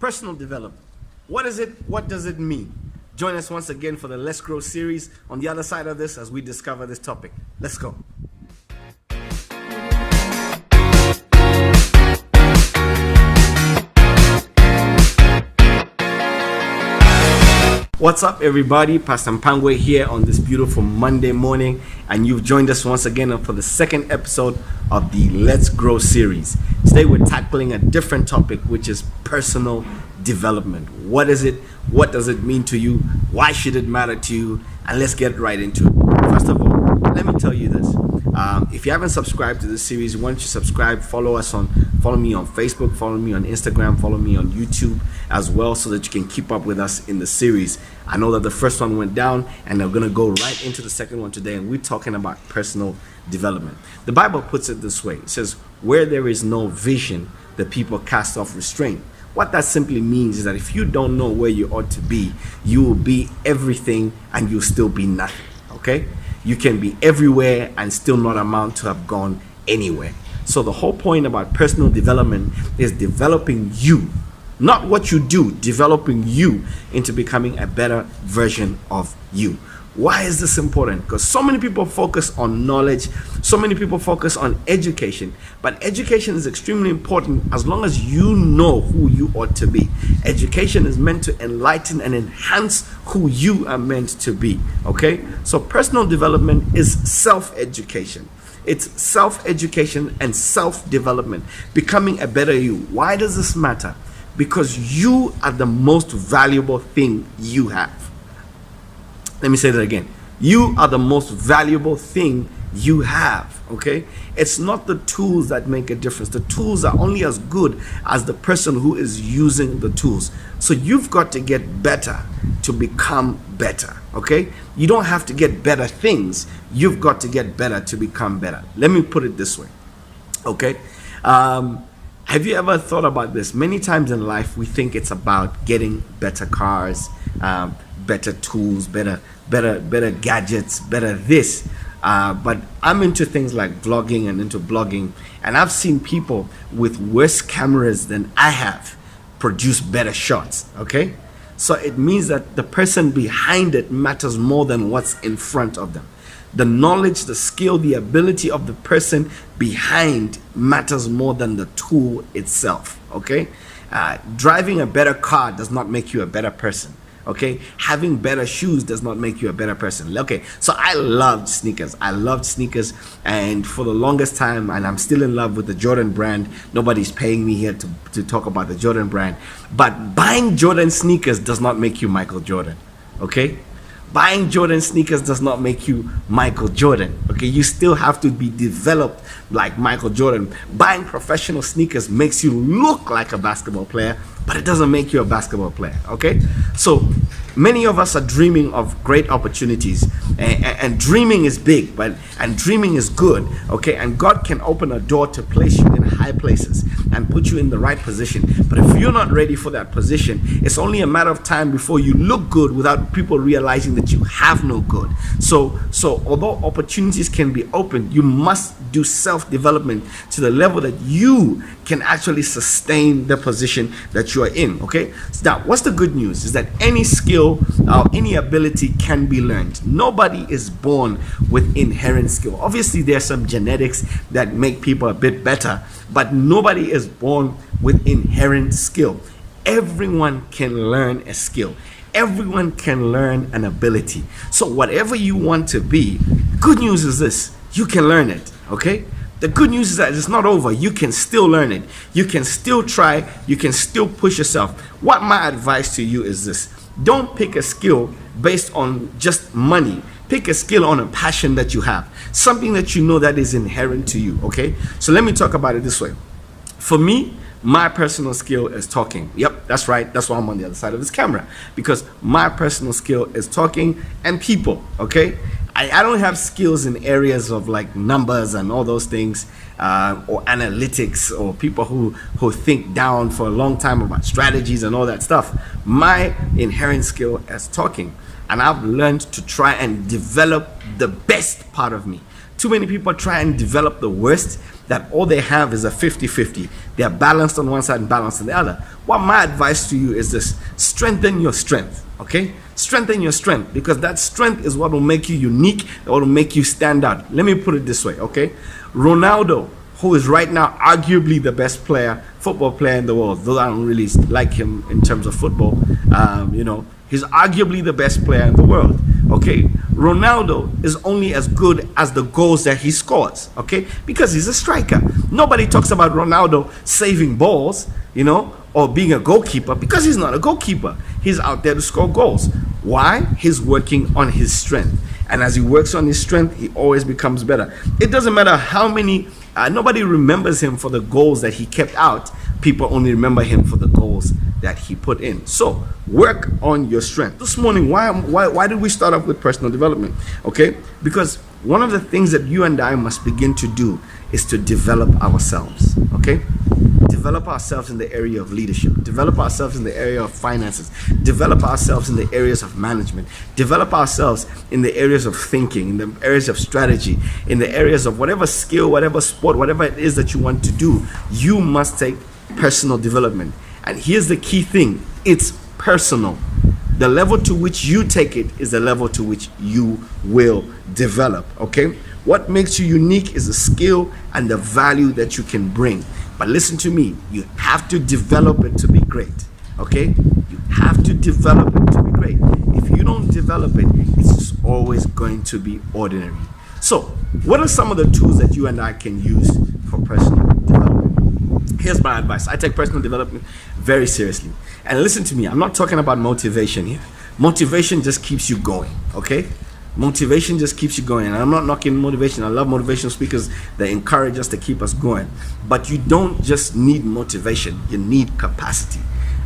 Personal development. What is it? What does it mean? Join us once again for the Let's Grow series on the other side of this as we discover this topic. Let's go. What's up, everybody? Pastor Mpangwe here on this beautiful Monday morning, and you've joined us once again for the second episode of the Let's Grow series. Today we're tackling a different topic, which is personal development. What is it? What does it mean to you? Why should it matter to you? And let's get right into it. First of all, let me tell you this. If you haven't subscribed to this series, why don't you subscribe? Follow me on Facebook, follow me on Instagram, follow me on YouTube as well, so that you can keep up with us in the series. I know that the first one went down, and I'm going to go right into the second one today, and we're talking about personal development. The Bible puts it this way. It says, where there is no vision, the people cast off restraint. What that simply means is that if you don't know where you ought to be, you will be everything and you'll still be nothing. Okay? You can be everywhere and still not amount to have gone anywhere. So the whole point about personal development is developing you, not what you do, developing you into becoming a better version of you. Why is this important? Because so many people focus on knowledge, so many people focus on education, but education is extremely important as long as you know who you ought to be. Education is meant to enlighten and enhance who you are meant to be, okay? So personal development is self-education. It's self-education and self-development, becoming a better you. Why does this matter? Because you are the most valuable thing you have. Let me say that again. You are the most valuable thing you have, okay? It's not the tools that make a difference. The tools are only as good as the person who is using the tools. So you've got to get better to become better, okay? You don't have to get better things. You've got to get better to become better. Let me put it this way, okay? Have you ever thought about this? Many times in life, we think it's about getting better cars, better tools, better gadgets, better this. But I'm into things like vlogging and into blogging, and I've seen people with worse cameras than I have produce better shots, okay? So it means that the person behind it matters more than what's in front of them. The knowledge, the skill, the ability of the person behind matters more than the tool itself, okay? Driving a better car does not make you a better person, okay? Having better shoes does not make you a better person. Okay, so I loved sneakers. And for the longest time, and I'm still in love with the Jordan brand. Nobody's paying me here to talk about the Jordan brand. But buying Jordan sneakers does not make you Michael Jordan, okay? Buying Jordan sneakers does not make you Michael Jordan, okay? You still have to be developed like Michael Jordan. Buying professional sneakers makes you look like a basketball player, but it doesn't make you a basketball player, okay? So many of us are dreaming of great opportunities, and dreaming is big, and dreaming is good, okay? And God can open a door to place you in high places and put you in the right position. But if you're not ready for that position, it's only a matter of time before you look good without people realizing that you have no good. So although opportunities can be opened, you must do self-development to the level that you can actually sustain the position that you are in, okay? So now, what's the good news is that any skill or any ability can be learned. Nobody is born with inherent skill. Obviously, there's some genetics that make people a bit better, but nobody is born with inherent skill. Everyone can learn a skill. Everyone can learn an ability. So whatever you want to be, good news is this: you can learn it, okay? The good news is that it's not over. You can still learn it. You can still try. You can still push yourself. What my advice to you is this: don't pick a skill based on just money. Pick a skill on a passion that you have, something that you know that is inherent to you, okay? So let me talk about it this way. For me, my personal skill is talking. Yep, that's right. That's why I'm on the other side of this camera, because my personal skill is talking and people, okay? I don't have skills in areas of like numbers and all those things, or analytics, or people who think down for a long time about strategies and all that stuff. My inherent skill is talking, and I've learned to try and develop the best part of me. Too many people try and develop the worst, that all they have is a 50-50. They are balanced on one side and balanced on the other. What my advice to you is this: strengthen your strength, okay? Strengthen your strength, because that strength is what will make you unique, what will make you stand out. Let me put it this way, okay? Ronaldo, who is right now arguably the best football player in the world, though I don't really like him in terms of football, he's arguably the best player in the world, okay? Ronaldo is only as good as the goals that he scores, okay? Because he's a striker. Nobody talks about Ronaldo saving balls, or being a goalkeeper, because he's not a goalkeeper. He's out there to score goals. Why? He's working on his strength. And as he works on his strength, he always becomes better. It doesn't matter how many, nobody remembers him for the goals that he kept out. People only remember him for the goals that he put in. So work on your strength. This morning, why did we start off with personal development? Okay, because one of the things that you and I must begin to do is to develop ourselves. Okay, develop ourselves in the area of leadership, develop ourselves in the area of finances, develop ourselves in the areas of management, develop ourselves in the areas of thinking, in the areas of strategy, in the areas of whatever skill, whatever sport, whatever it is that you want to do. You must take personal development. And here's the key thing: it's personal. The level to which you take it is the level to which you will develop. Okay, what makes you unique is the skill and the value that you can bring. But listen to me, you have to develop it to be great. Okay, you have to develop it to be great. If you don't develop it, it's just always going to be ordinary. So what are some of the tools that you and I can use for personal development? Here's my advice. I take personal development very seriously. And listen to me, I'm not talking about motivation here. Motivation just keeps you going, okay? Motivation just keeps you going. And I'm not knocking motivation. I love motivational speakers that encourage us to keep us going. But you don't just need motivation, you need capacity.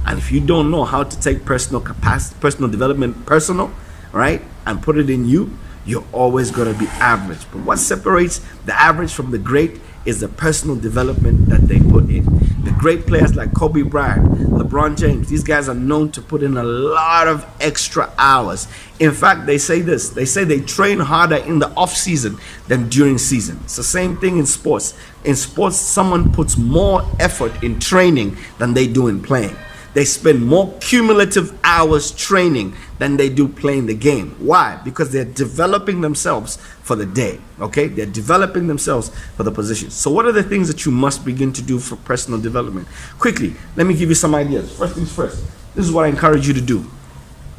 And if you don't know how to take personal development personal, right, and put it in you, you're always going to be average. But what separates the average from the great is the personal development that they put in. The great players like Kobe Bryant, LeBron James, these guys are known to put in a lot of extra hours. In fact, they say this: they say they train harder in the off season than during season. It's the same thing in sports. In sports, someone puts more effort in training than they do in playing. They spend more cumulative hours training than they do playing the game. Why? Because they're developing themselves for the day, okay? They're developing themselves for the position. So what are the things that you must begin to do for personal development? Quickly, let me give you some ideas. First things first, this is what I encourage you to do.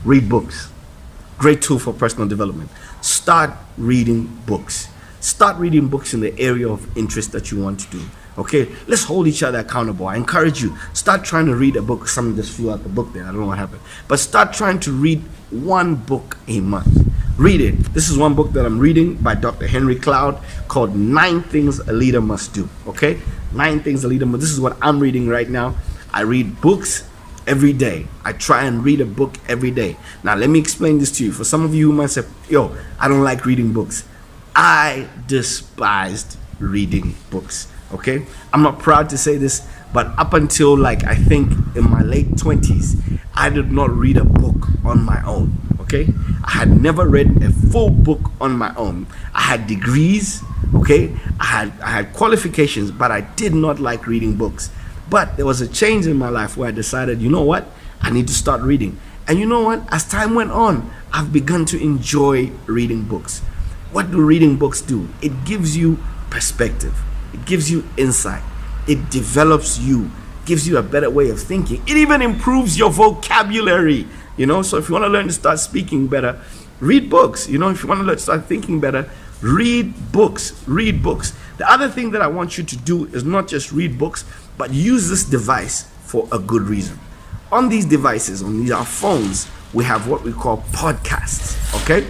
Read books. Great tool for personal development. Start reading books. Start reading books in the area of interest that you want to do. Okay, let's hold each other accountable. I encourage you, start trying to read a book. Something just flew out the book there. I don't know what happened. But start trying to read one book a month. Read it. This is one book that I'm reading by Dr. Henry Cloud called 9 Things a Leader Must Do. Okay, 9 Things a Leader Must Do. This is what I'm reading right now. I read books every day. I try and read a book every day. Now, let me explain this to you. For some of you who might say, yo, I don't like reading books. I despised reading books. Okay, I'm not proud to say this, but up until I think in my late 20s, I did not read a book on my own. Okay, I had never read a full book on my own. I had degrees, okay, I had qualifications, but I did not like reading books. But there was a change in my life where I decided, you know what, I need to start reading. And you know what, as time went on, I've begun to enjoy reading books. What do reading books do? It gives you perspective. It gives you insight. It develops you, gives you a better way of thinking. It even improves your vocabulary. So if you want to learn to start speaking better, read books. If you want to learn to start thinking better, read books. Read books. The other thing that I want you to do is not just read books, but use this device for a good reason. On these devices, on our phones, we have what we call podcasts. Okay?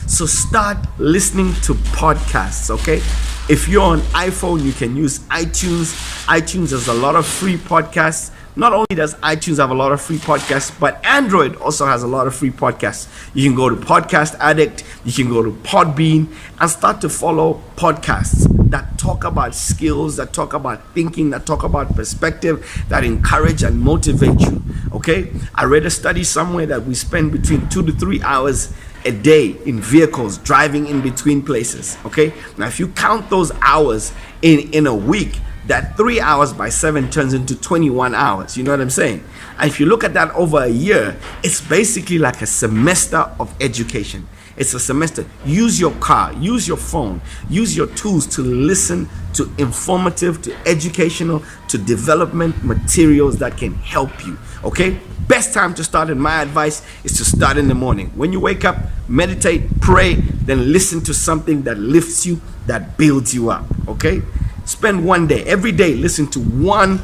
So start listening to podcasts, okay? If you're on iPhone, you can use iTunes. iTunes has a lot of free podcasts. Not only does iTunes have a lot of free podcasts, but Android also has a lot of free podcasts. You can go to Podcast Addict, you can go to Podbean, and start to follow podcasts that talk about skills, that talk about thinking, that talk about perspective, that encourage and motivate you. Okay? I read a study somewhere that we spend between 2 to 3 hours a day in vehicles driving in between places. Okay, now if you count those hours in a week, that 3 hours by 7 turns into 21 hours. You know what I'm saying? And if you look at that over a year, it's basically like a semester of education. It's a semester. Use your car, use your phone, use your tools to listen to informative, to educational, to development materials that can help you. Okay? Best time to start, in my advice, is to start in the morning. When you wake up, meditate, pray, then listen to something that lifts you, that builds you up. Okay? Spend one day, every day, listen to one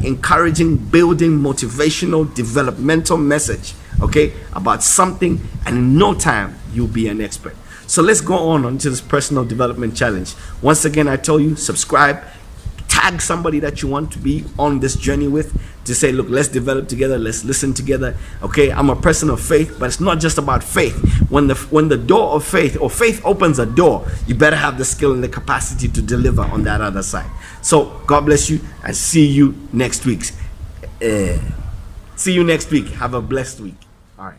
encouraging, building, motivational, developmental message, okay, about something, and in no time you'll be an expert. So let's go on to this personal development challenge. Once again, I tell you, subscribe, tag somebody that you want to be on this journey with, to say, look, let's develop together, let's listen together. Okay, I'm a person of faith, but it's not just about faith. When the door of faith, or faith opens a door, you better have the skill and the capacity to deliver on that other side. So God bless you, and see you next week. See you next week. Have a blessed week. All right.